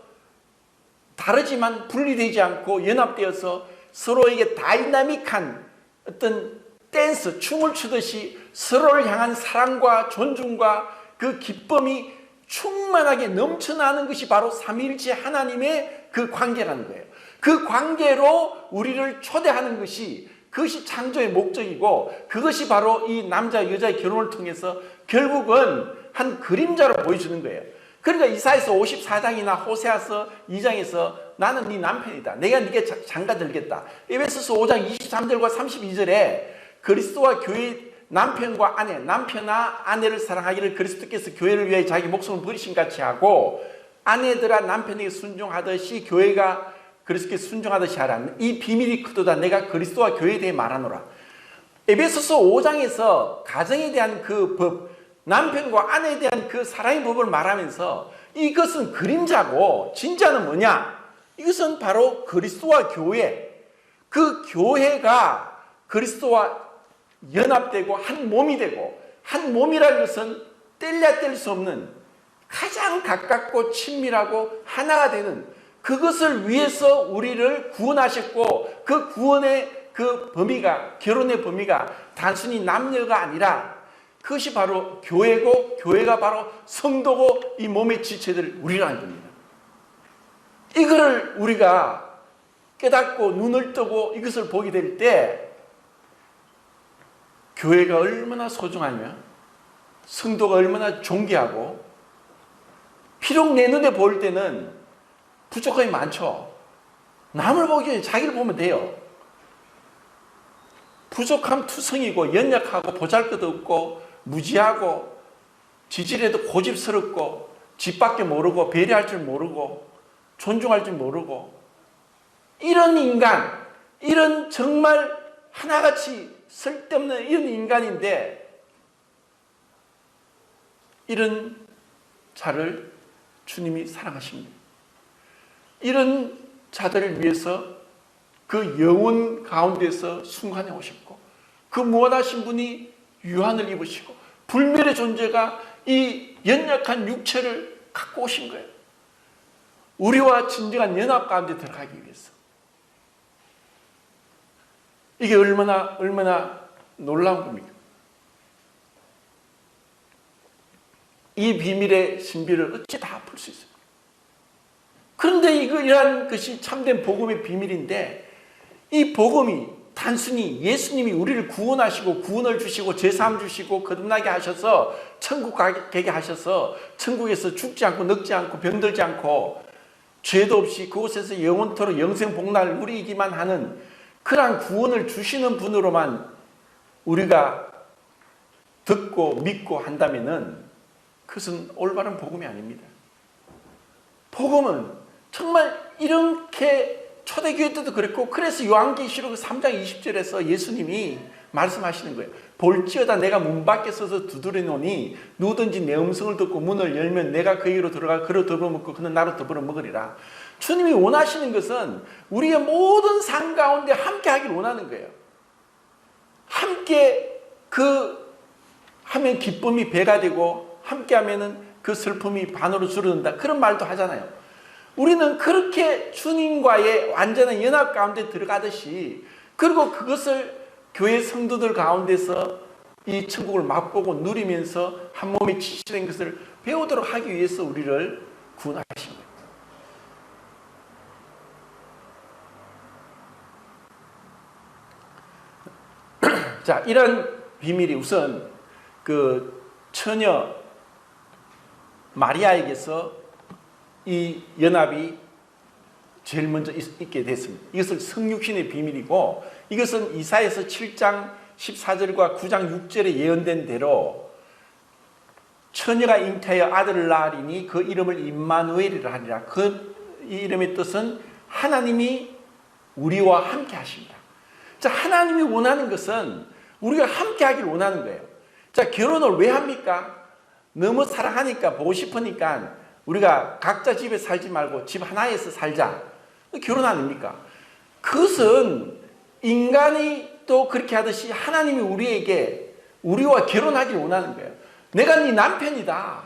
다르지만 분리되지 않고 연합되어서 서로에게 다이나믹한 어떤 댄스, 춤을 추듯이 서로를 향한 사랑과 존중과 그 기쁨이 충만하게 넘쳐나는 것이 바로 삼위일체 하나님의 그 관계라는 거예요. 그 관계로 우리를 초대하는 것이 그것이 창조의 목적이고 그것이 바로 이 남자 여자의 결혼을 통해서 결국은 한 그림자로 보여주는 거예요. 그러니까 이사야서 54장이나 호세아서 2장에서 나는 네 남편이다. 내가 네게 장가들겠다. 에베소서 5장 23절과 32절에 그리스도와 교회 남편과 아내, 남편아 아내를 사랑하기를 그리스도께서 교회를 위해 자기 목숨을 버리신 같이 하고 아내들아 남편에게 순종하듯이 교회가 그리스도께서 순종하듯이 하라. 이 비밀이 크도다. 내가 그리스도와 교회에 대해 말하노라. 에베소서 5장에서 가정에 대한 그 법, 남편과 아내에 대한 그 사랑의 법을 말하면서 이것은 그림자고 진짜는 뭐냐? 이것은 바로 그리스도와 교회, 그 교회가 그리스도와 연합되고 한 몸이 되고 한 몸이라는 것은 뗄래야 뗄 수 없는 가장 가깝고 친밀하고 하나가 되는 그것을 위해서 우리를 구원하셨고 그 구원의 그 범위가 결혼의 범위가 단순히 남녀가 아니라 그것이 바로 교회고 교회가 바로 성도고 이 몸의 지체들 우리라는 겁니다. 이거를 우리가 깨닫고 눈을 뜨고 이것을 보게 될 때 교회가 얼마나 소중하며 성도가 얼마나 존귀하고 비록 내 눈에 볼 때는 부족함이 많죠. 남을 보기 전에 자기를 보면 돼요. 부족함 투성이고 연약하고 보잘것없고 무지하고 지질에도 고집스럽고 집밖에 모르고 배려할 줄 모르고 존중할 줄 모르고 이런 인간, 이런 정말 하나같이 쓸데없는 이런 인간인데 이런 자를 주님이 사랑하십니다. 이런 자들을 위해서 그 영혼 가운데서 순간에 오셨고 그 무한하신 분이 유한을 입으시고 불멸의 존재가 이 연약한 육체를 갖고 오신 거예요. 우리와 진정한 연합 가운데 들어가기 위해서. 이게 얼마나 놀라운 겁니까? 이 비밀의 신비를 어찌 다 풀 수 있어요? 그런데 이러한 것이 참된 복음의 비밀인데 이 복음이 단순히 예수님이 우리를 구원하시고 구원을 주시고 제사함 주시고 거듭나게 하셔서 천국 가게 하셔서 천국에서 죽지 않고 늙지 않고 병들지 않고 죄도 없이 그곳에서 영원토록 영생 복락을 누리기만 하는 그러한 구원을 주시는 분으로만 우리가 듣고 믿고 한다면은 그것은 올바른 복음이 아닙니다. 복음은 정말 이렇게 초대교회 때도 그랬고 그래서 요한계시록 3장 20절에서 예수님이 말씀하시는 거예요. 볼지어다 내가 문 밖에 서서 두드리노니 누구든지 내 음성을 듣고 문을 열면 내가 그에게로 들어가 그로 더불어 먹고 그는 나로 더불어 먹으리라. 주님이 원하시는 것은 우리의 모든 삶 가운데 함께 하기를 원하는 거예요. 함께 하면 기쁨이 배가 되고 함께 하면은 그 슬픔이 반으로 줄어든다. 그런 말도 하잖아요. 우리는 그렇게 주님과의 완전한 연합 가운데 들어가듯이 그리고 그것을 교회 성도들 가운데서 이 천국을 맛보고 누리면서 한 몸에 지치된 것을 배우도록 하기 위해서 우리를 구원하신 거예요. 자, 이런 비밀이 우선 그 처녀 마리아에게서 이 연합이 제일 먼저 있게 됐습니다. 이것은 성육신의 비밀이고 이것은 이사야서 7장 14절과 9장 6절에 예언된 대로 처녀가 잉태하여 아들을 낳으리니 그 이름을 임마누엘이라 하리라. 그 이 이름의 뜻은 하나님이 우리와 함께 하십니다. 자, 하나님이 원하는 것은 우리가 함께 하길 원하는 거예요. 자, 결혼을 왜 합니까? 너무 사랑하니까, 보고 싶으니까 우리가 각자 집에 살지 말고 집 하나에서 살자. 결혼 아닙니까? 그것은 인간이 또 그렇게 하듯이 하나님이 우리와 결혼하길 원하는 거예요. 내가 네 남편이다.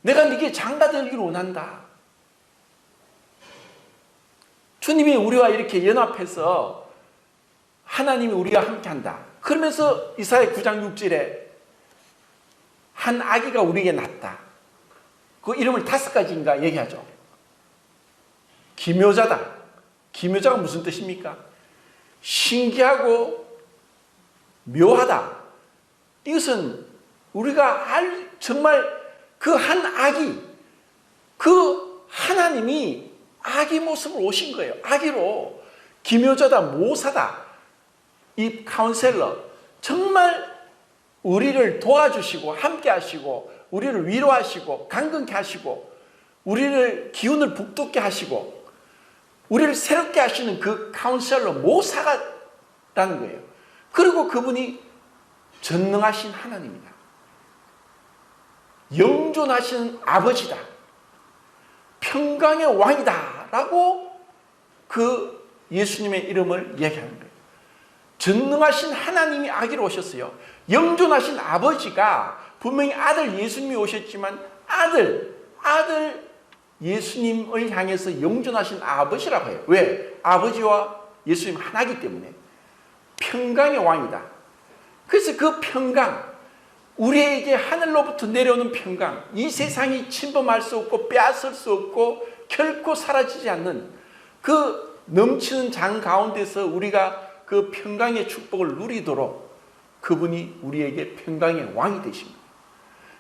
내가 네게 장가 되길 원한다. 주님이 우리와 이렇게 연합해서 하나님이 우리와 함께한다. 그러면서 이사야 9장 6절에 한 아기가 우리에게 낳았다. 그 이름을 5가지인가 얘기하죠. 기묘자다. 기묘자가 무슨 뜻입니까? 신기하고 묘하다. 이것은 우리가 정말 그 한 아기, 그 하나님이 아기 모습을 오신 거예요. 아기로. 기묘자다, 모사다. 이 카운셀러. 정말 우리를 도와주시고 함께 하시고 우리를 위로하시고 강건케 하시고 우리를 기운을 북돋게 하시고 우리를 새롭게 하시는 그 카운셀러, 모사가라는 거예요. 그리고 그분이 전능하신 하나님이다. 영존하신 아버지다. 평강의 왕이다 라고 그 예수님의 이름을 얘기하는 거예요. 전능하신 하나님이 아기로 오셨어요. 영존하신 아버지가 분명히 아들 예수님이 오셨지만 아들 예수님을 향해서 영존하신 아버지라고 해요. 왜? 아버지와 예수님 하나이기 때문에. 평강의 왕이다. 그래서 그 평강, 우리에게 하늘로부터 내려오는 평강, 이 세상이 침범할 수 없고 빼앗을 수 없고 결코 사라지지 않는 그 넘치는 장 가운데서 우리가 그 평강의 축복을 누리도록 그분이 우리에게 평강의 왕이 되십니다.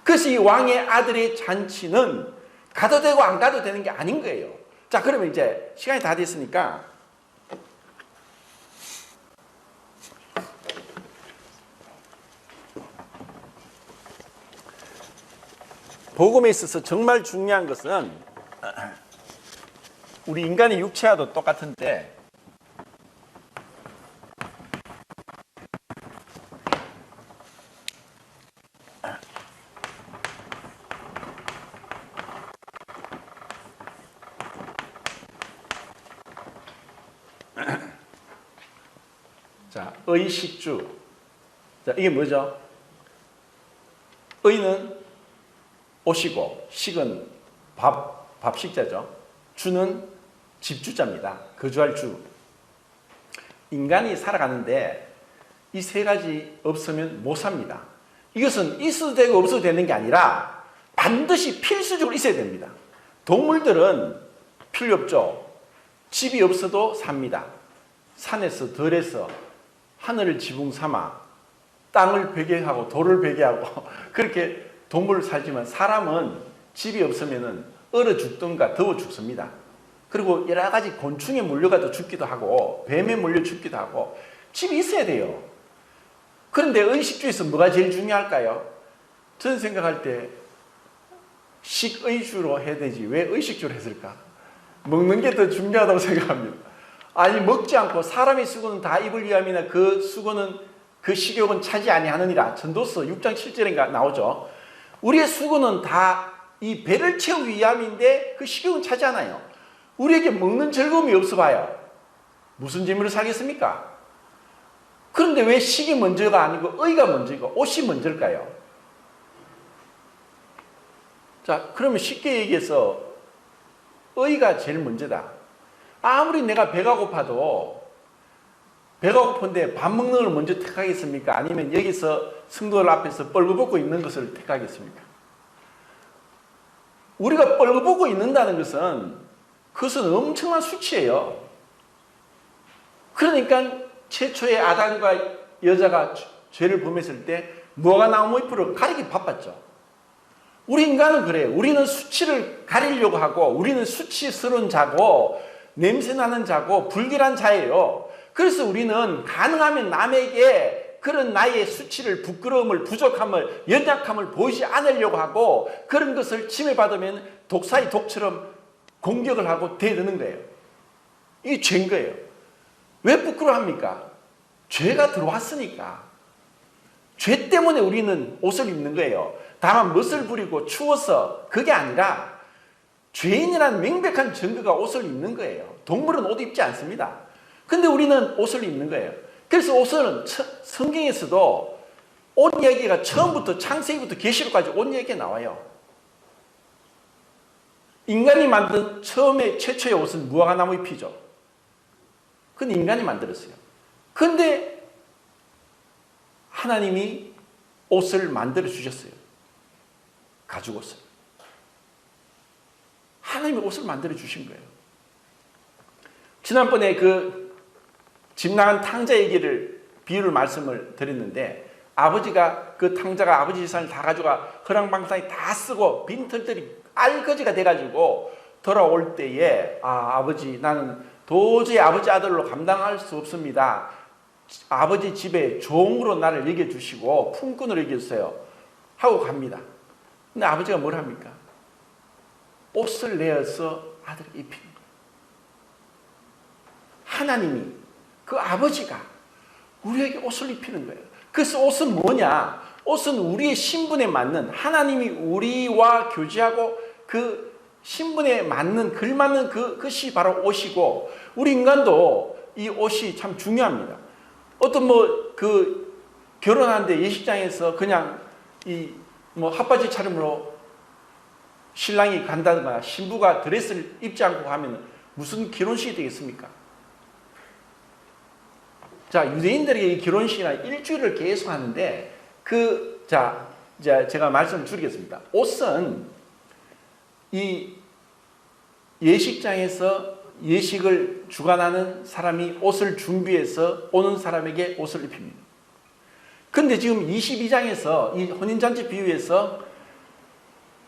그래서 이 왕의 아들의 잔치는 가도 되고 안 가도 되는 게 아닌 거예요. 자, 그러면 이제 시간이 다 됐으니까 복음에 있어서 정말 중요한 것은 우리 인간의 육체와도 똑같은데 자, 의식주. 자, 이게 뭐죠? 의는 옷이고 식은 밥식자죠. 주는 집주자입니다. 거주할 주. 인간이 살아가는데 이 세 가지 없으면 못 삽니다. 이것은 있어도 되고 없어도 되는 게 아니라 반드시 필수적으로 있어야 됩니다. 동물들은 필요 없죠. 집이 없어도 삽니다. 산에서 들에서 하늘을 지붕 삼아 땅을 베개하고 돌을 베개하고 그렇게 동물을 살지만 사람은 집이 없으면 얼어 죽든가 더워 죽습니다. 그리고 여러 가지 곤충에 물려가도 죽기도 하고 뱀에 물려 죽기도 하고 집이 있어야 돼요. 그런데 의식주에서 뭐가 제일 중요할까요? 저는 생각할 때 식의주로 해야 되지 왜 의식주로 했을까? 먹는 게 더 중요하다고 생각합니다. 아니 먹지 않고 사람의 수고는 다 입을 위함이나 그 수고는 그 식욕은 차지 아니하느니라. 전도서 6장 7절인가 나오죠. 우리의 수고는 다 이 배를 채우기 위함인데 그 식욕은 차지 않아요. 우리에게 먹는 즐거움이 없어 봐요. 무슨 재미로 살겠습니까? 그런데 왜 식이 먼저가 아니고 의가 먼저고 옷이 먼저일까요? 자, 그러면 쉽게 얘기해서 의가 제일 먼저다. 아무리 내가 배가 고파도 배가 고픈데 밥 먹는 걸 먼저 택하겠습니까? 아니면 여기서 성도들 앞에서 뻘거벗고 있는 것을 택하겠습니까? 우리가 뻘거벗고 있는다는 것은 그것은 엄청난 수치예요. 그러니까 최초의 아담과 여자가 죄를 범했을 때 무화과 나무 잎으로 가리기 바빴죠. 우리 인간은 그래요. 우리는 수치를 가리려고 하고 우리는 수치스러운 자고 냄새나는 자고 불길한 자예요. 그래서 우리는 가능하면 남에게 그런 나의 수치를, 부끄러움을, 부족함을, 연약함을 보이지 않으려고 하고 그런 것을 침해받으면 독사의 독처럼 공격을 하고 대드는 거예요. 이게 죄인 거예요. 왜 부끄러워합니까? 죄가 들어왔으니까. 죄 때문에 우리는 옷을 입는 거예요. 다만 멋을 부리고 추워서 그게 아니라 죄인이라는 명백한 증거가 옷을 입는 거예요. 동물은 옷 입지 않습니다. 근데 우리는 옷을 입는 거예요. 그래서 옷은 성경에서도 옷 얘기가 처음부터 창세기부터 계시록까지 옷 얘기가 나와요. 인간이 만든 처음에 최초의 옷은 무화과 나무 잎이죠. 그건 인간이 만들었어요. 그런데 하나님이 옷을 만들어 주셨어요. 가죽 옷을. 하나님이 옷을 만들어 주신 거예요. 지난번에 그 집 나간 탕자 얘기를 비유를 말씀을 드렸는데 아버지가 그 탕자가 아버지 재산을 다 가져가 허랑방탕에 다 쓰고 빈털들이 알거지가 돼가지고 돌아올 때에 아버지 나는 도저히 아버지 아들로 감당할 수 없습니다. 아버지 집에 종으로 나를 여겨주시고 품꾼으로 여겨주세요 하고 갑니다. 근데 아버지가 뭘 합니까? 옷을 내어서 아들에게 입히는 거예요. 하나님이 그 아버지가 우리에게 옷을 입히는 거예요. 그래서 옷은 뭐냐? 옷은 우리의 신분에 맞는, 하나님이 우리와 교제하고 그 신분에 맞는, 걸맞는 그것이 바로 옷이고, 우리 인간도 이 옷이 참 중요합니다. 어떤 결혼하는데 예식장에서 그냥 핫바지 차림으로 신랑이 간다든가 신부가 드레스를 입지 않고 가면 무슨 결혼식이 되겠습니까? 자, 유대인들에게 이 결혼식이나 일주일을 계속 하는데 제가 말씀을 줄이겠습니다. 옷은 이 예식장에서 예식을 주관하는 사람이 옷을 준비해서 오는 사람에게 옷을 입힙니다. 그런데 지금 22장에서 이 혼인잔치 비유에서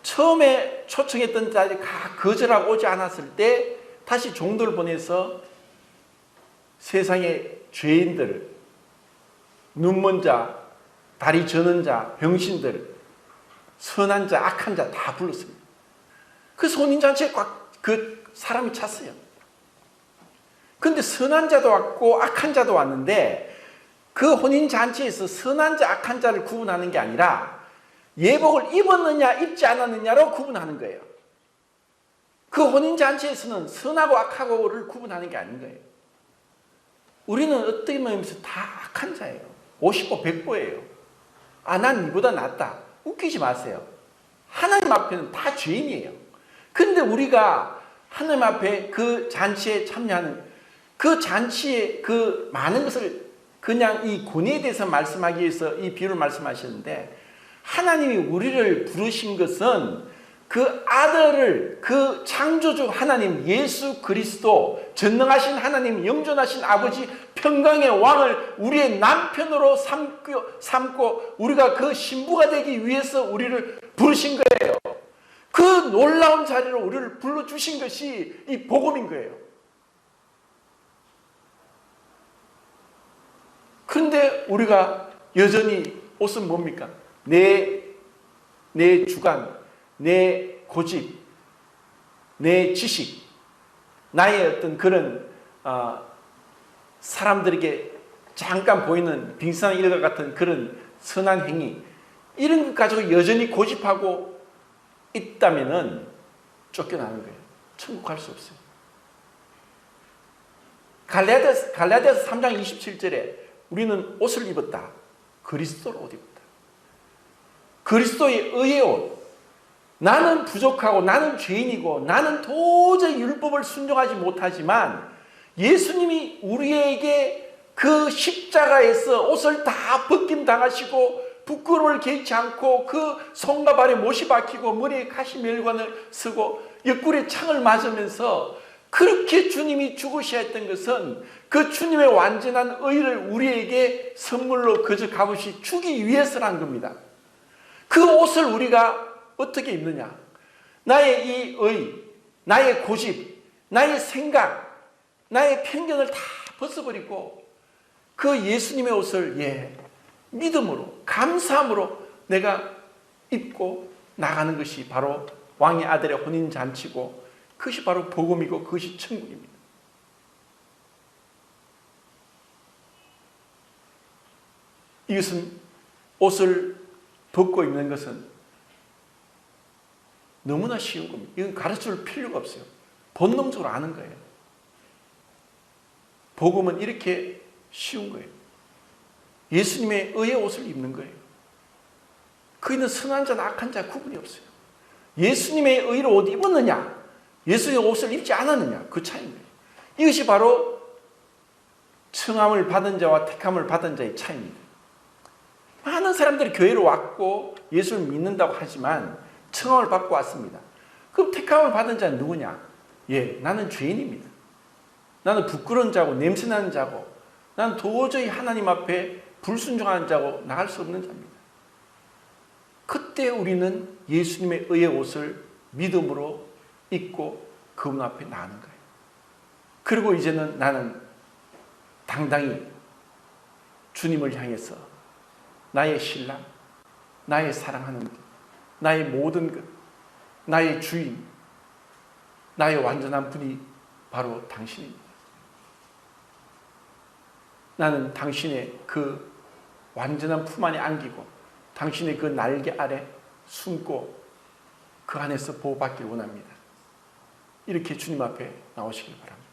처음에 초청했던 자들이 다 거절하고 오지 않았을 때 다시 종들을 보내서 세상의 죄인들, 눈먼 자, 다리 저는 자, 병신들, 선한 자, 악한 자 다 불렀습니다. 그래서 혼인잔치에 그 사람이 찼어요. 그런데 선한 자도 왔고 악한 자도 왔는데 그 혼인잔치에서 선한 자, 악한 자를 구분하는 게 아니라 예복을 입었느냐 입지 않았느냐로 구분하는 거예요. 그 혼인잔치에서는 선하고 악하고를 구분하는 게 아닌 거예요. 우리는 어떻게 보면 다 악한 자예요. 50보 100보예요. 난 니보다 낫다. 웃기지 마세요. 하나님 앞에는 다 죄인이에요. 근데 우리가 하나님 앞에 그 잔치에 참여하는 그 잔치의 그 많은 것을 그냥 이 권위에 대해서 말씀하기 위해서 이 비유를 말씀하셨는데, 하나님이 우리를 부르신 것은 그 아들을, 그 창조주 하나님 예수 그리스도, 전능하신 하나님, 영존하신 아버지, 평강의 왕을 우리의 남편으로 삼고 우리가 그 신부가 되기 위해서 우리를 부르신 거예요. 그 놀라운 자리로 우리를 불러주신 것이 이 복음인 거예요. 그런데 우리가 여전히 옷은 뭡니까? 내 주관, 내 고집, 내 지식, 나의 어떤 그런 사람들에게 잠깐 보이는 빙산의 일과 같은 그런 선한 행위, 이런 것 가지고 여전히 고집하고 있다면은 쫓겨나는 거예요. 천국 갈 수 없어요. 갈라디아서 3장 27절에 우리는 옷을 입었다. 그리스도로 옷 입었다. 그리스도의 의의 옷. 나는 부족하고 나는 죄인이고 나는 도저히 율법을 순종하지 못하지만 예수님이 우리에게 그 십자가에서 옷을 다 벗김 당하시고 부끄러움을 개의치 않고 그 손과 발에 못이 박히고 머리에 가시멜관을 쓰고 옆구리에 창을 맞으면서 그렇게 주님이 죽으셔야 했던 것은 그 주님의 완전한 의를 우리에게 선물로 그저 값없이 주기 위해서란 겁니다. 그 옷을 우리가 어떻게 입느냐? 나의 이 의, 나의 고집, 나의 생각, 나의 편견을 다 벗어버리고 그 예수님의 옷을 믿음으로, 감사함으로 내가 입고 나가는 것이 바로 왕의 아들의 혼인잔치고, 그것이 바로 복음이고 그것이 천국입니다. 이것은, 옷을 벗고 입는 것은 너무나 쉬운 겁니다. 이건 가르쳐줄 필요가 없어요. 본능적으로 아는 거예요. 복음은 이렇게 쉬운 거예요. 예수님의 의의 옷을 입는 거예요. 그이는 선한 자나 악한 자 구분이 없어요. 예수님의 의로 옷 입었느냐, 예수님의 옷을 입지 않았느냐, 그 차이인 거예요. 이것이 바로 청함을 받은 자와 택함을 받은 자의 차이입니다. 많은 사람들이 교회로 왔고 예수를 믿는다고 하지만 청함을 받고 왔습니다. 그럼 택함을 받은 자는 누구냐? 예, 나는 죄인입니다. 나는 부끄러운 자고 냄새나는 자고, 나는 도저히 하나님 앞에 불순종하는 자고 나갈 수 없는 자입니다. 그때 우리는 예수님의 의의 옷을 믿음으로 입고 그분 앞에 나가는 거예요. 그리고 이제는 나는 당당히 주님을 향해서 나의 신랑, 나의 사랑하는 것, 나의 모든 것, 나의 주인, 나의 완전한 분이 바로 당신입니다. 나는 당신의 그 완전한 품 안에 안기고 당신의 그 날개 아래 숨고 그 안에서 보호받기를 원합니다. 이렇게 주님 앞에 나오시길 바랍니다.